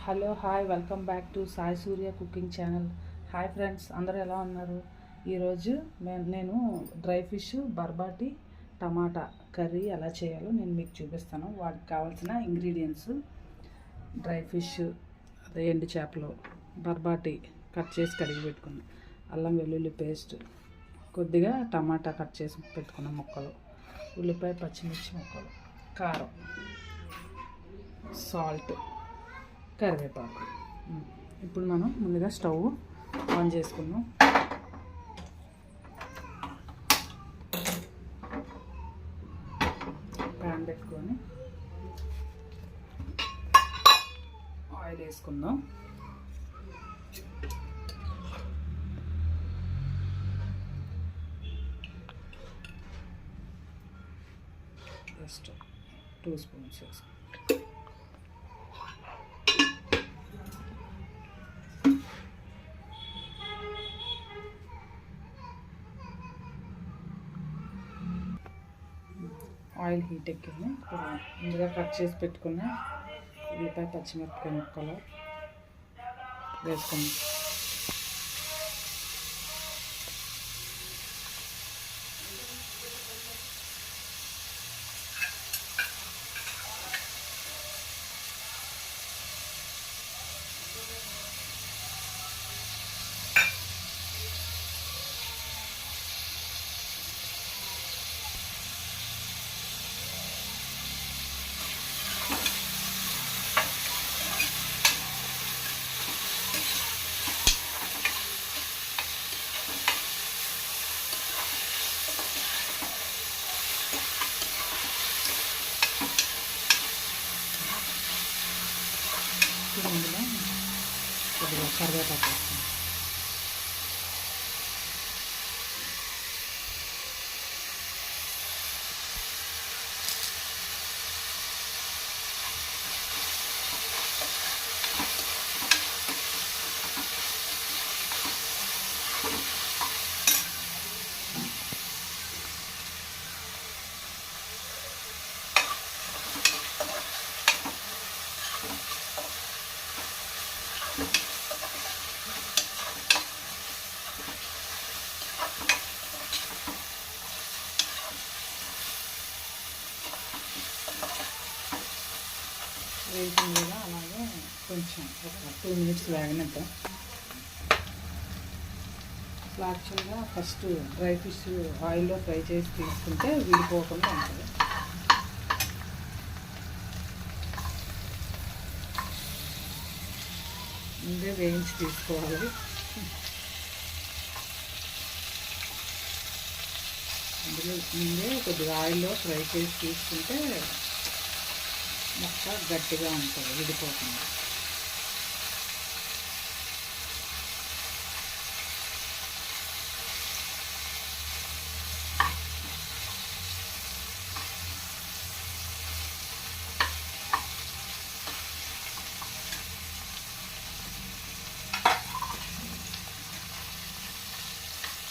Hello hi welcome back to Sai Surya cooking channel. Hi friends, అందరూ ఎలా ఉన్నారు? ఈరోజు నేను డ్రై ఫిష్ బర్బాటి టమాటా కర్రీ ఎలా చేయాలో నేను మీకు చూపిస్తాను. వాటికి కావాల్సిన ఇంగ్రీడియంట్స్: డ్రై ఫిష్, అదే ఎండు చేపలు, బర్బాటి కట్ చేసి కడిగి పెట్టుకున్నాం, అల్లం వెల్లుల్లి పేస్ట్, కొద్దిగా టమాటా కట్ చేసి పెట్టుకున్న ముక్కలు, ఉల్లిపాయ పచ్చిమిర్చి ముక్కలు, కారం, సాల్ట్, కరివేపాకు. ఇప్పుడు మనం ముందుగా స్టవ్ ఆన్ చేసుకుందాం. ప్యాన్ పెట్టుకొని ఆయిల్ వేసుకుందాం. జస్ట్ 2 స్పూన్స్ వేసుకుందాం. ఆయిల్ హీట్ ఎక్కింది. ముందుగా కట్ చేసి పెట్టుకున్న ఉల్లిపాయ పచ్చిమిరపకాయ ముక్కలు వేసుకుందాం. ఇందులో కొద్దిగా కరివేపాకు వేస్తాం. వేసిన కూడా అలాగే కొంచెం ఒక 2 మినిట్స్ వేగనిద్దాం. యాక్చువల్గా ఫస్ట్ డ్రై ఫిష్ ఆయిల్లో ఫ్రై చేసి తీసుకుంటే విడిపోకుండా ఉంటుంది. ముందే వేయించి తీసుకోవాలి. అందులో ముందే కొద్దిగా ఆయిల్లో ఫ్రై చేసి తీసుకుంటే ముక్క గట్టిగా ఉంటుంది, విడిపోతుంది.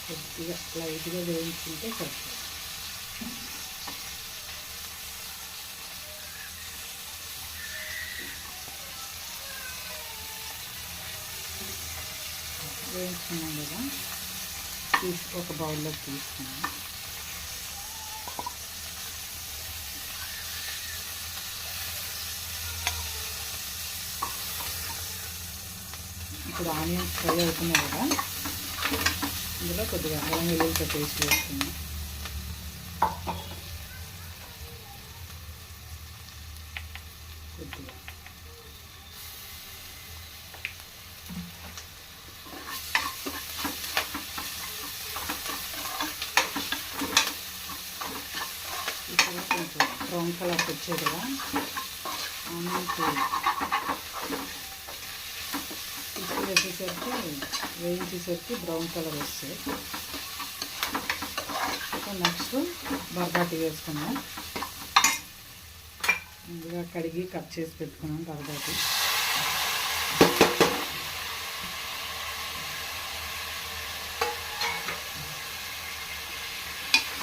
కొద్దిగా లైట్గా వేయించుకుంటే సరిపోతుంది. వేయించుకున్నాం కదా, ఒక బౌల్లోకి తీసుకున్నాం. ఇప్పుడు ఆనియన్స్ ఫ్రై అవుతున్నాయి కదా, ఇందులో కొద్దిగా అల్లం వెల్లుల్లి పేస్ట్ వేసుకున్నాం. కొద్దిగా కొంచెం బ్రౌన్ కలర్ వచ్చేది కదా, ఆనియన్స్ వేసేసరికి వేయించేసరికి బ్రౌన్ కలర్ వస్తాయి. నెక్స్ట్ బర్బాటి వేసుకున్నాం. ముందుగా కడిగి కట్ చేసి పెట్టుకున్నాం బర్బాటి.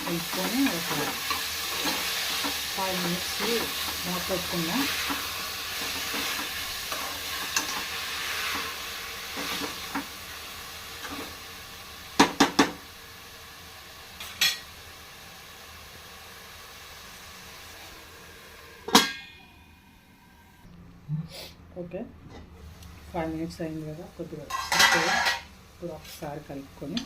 వేసుకొని ఒక 5 మినిట్స్ మూత పెట్టుకుందాం. ఓకే, 5 minutes అయింది కదా, కొద్దిగా ఇప్పుడు ఒకసారి కలుపుకొని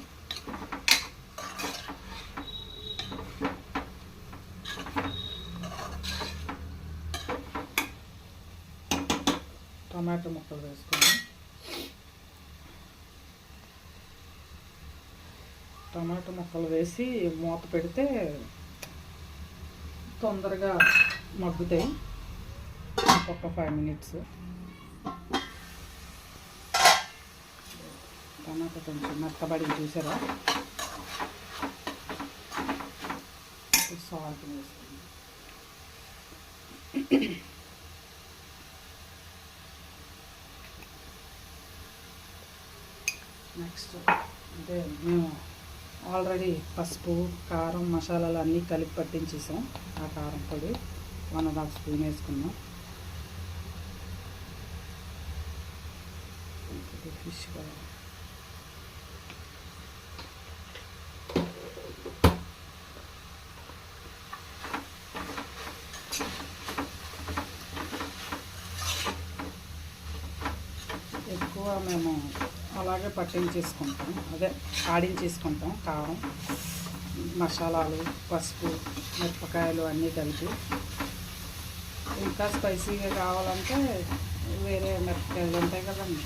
టమాటో ముక్కలు వేసుకొని టమాటో ముక్కలు వేసి మూత పెడితే తొందరగా మగ్గుతాయి. ఒక 5 minutes. టమాటా కొంచెం మెత్తబడి చూసారా, సాల్ట్ వేసుకుంది. నెక్స్ట్ అంటే మేము ఆల్రెడీ పసుపు, కారం, మసాలాలు అన్నీ కలిపి పట్టించేసాం. ఆ కారం పొడి 1.5 స్పూన్ వేసుకున్నాం. ఫిష్ కూడా ఎక్కువ మేము అలాగే పట్టించేసుకుంటాం, అదే ఆడించేసుకుంటాం. కారం, మసాలాలు, పసుపు, మిరపకాయలు అన్నీ కలిపి. ఇంకా స్పైసీగా కావాలంటే వేరే మిరపకాయలు ఉంటాయి కదండి,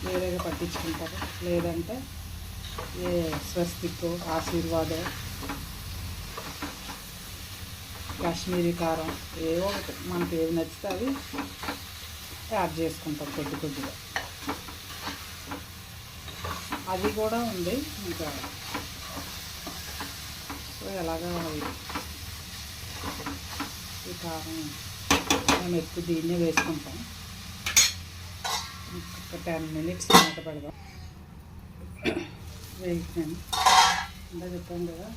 వేరేగా పట్టించుకుంటారు. లేదంటే ఏ స్వస్తిక్, ఆశీర్వాద్, కాశ్మీరీ కారం ఏవో ఒకటి మనకి ఏవి నచ్చితే అవి యాడ్ చేసుకుంటాం కొద్దిగా. అది కూడా ఉంది ఇంకా. సో ఎలాగా ఈ కారం మేము ఎక్కువ దీన్నే వేసుకుంటాం. ఒక 10 minutes మూత పెడదాం. వేగిపోయాను ఇంకా చెప్పాను కదా,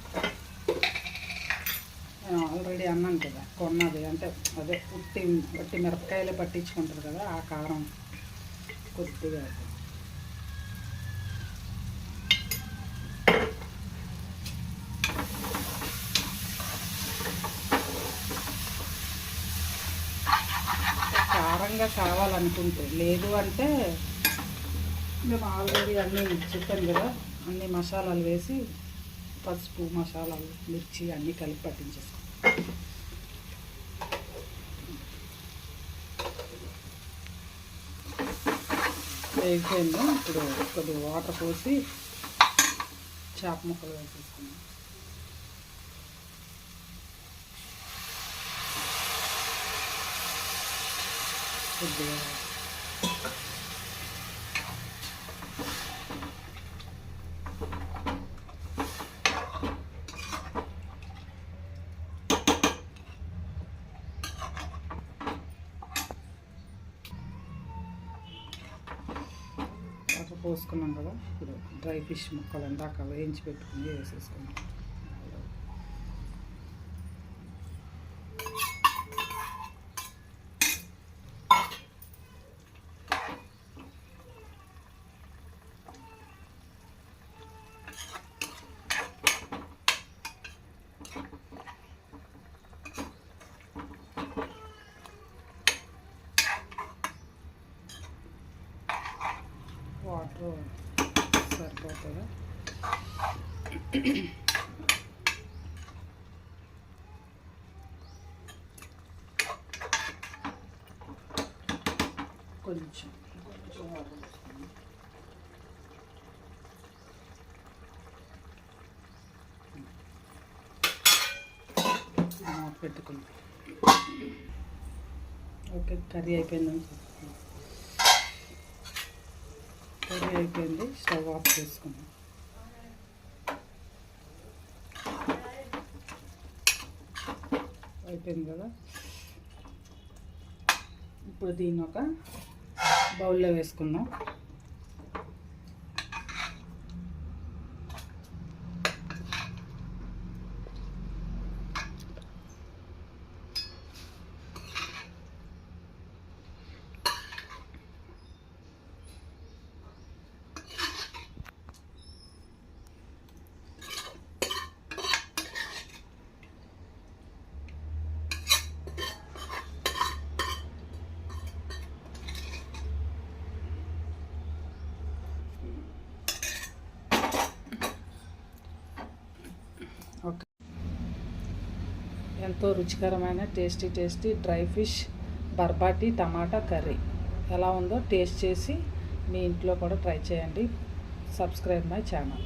నేను ఆల్రెడీ అన్నాను కదా, కొన్నది అంటే అదే ఉట్టి మిరపకాయలే పట్టించుకుంటారు కదా, ఆ కారం కొద్దిగా కారంగా కావాలనుకుంటే. లేదు అంటే మేము ఆల్రెడీ అన్నీ చెప్పాను కదా, అన్ని మసాలాలు వేసి పసుపు, మసాలాలు, మిర్చి అన్నీ కలిపి పట్టించేస్తాం. వేగిపోయింది. ఇప్పుడు కొద్దిగా వాటర్ పోసి చేప ముక్కలు వేసేసుకున్నాం. కొద్దిగా పోసుకున్నాం కదా, ఇప్పుడు డ్రై ఫిష్ ముక్కలు ఇందాక వేయించి పెట్టుకుని వేసేసుకున్నాం. వాటర్ సరిపోతుందా? కొంచెం వాటర్ పెట్టుకుంటాం. ఓకే, కర్రీ అయిపోయిందని కర్రీ అయిపోయింది. స్టవ్ ఆఫ్ చేసుకున్నాం. అయిపోయింది కదా, ఇప్పుడు దీన్ని ఒక బౌల్లో వేసుకుందాం. ఎంతో రుచికరమైన టేస్టీ డ్రై ఫిష్ బర్బాటీ టమాటా కర్రీ ఎలా ఉందో టేస్ట్ చేసి మీ ఇంట్లో కూడా ట్రై చేయండి. Subscribe my channel.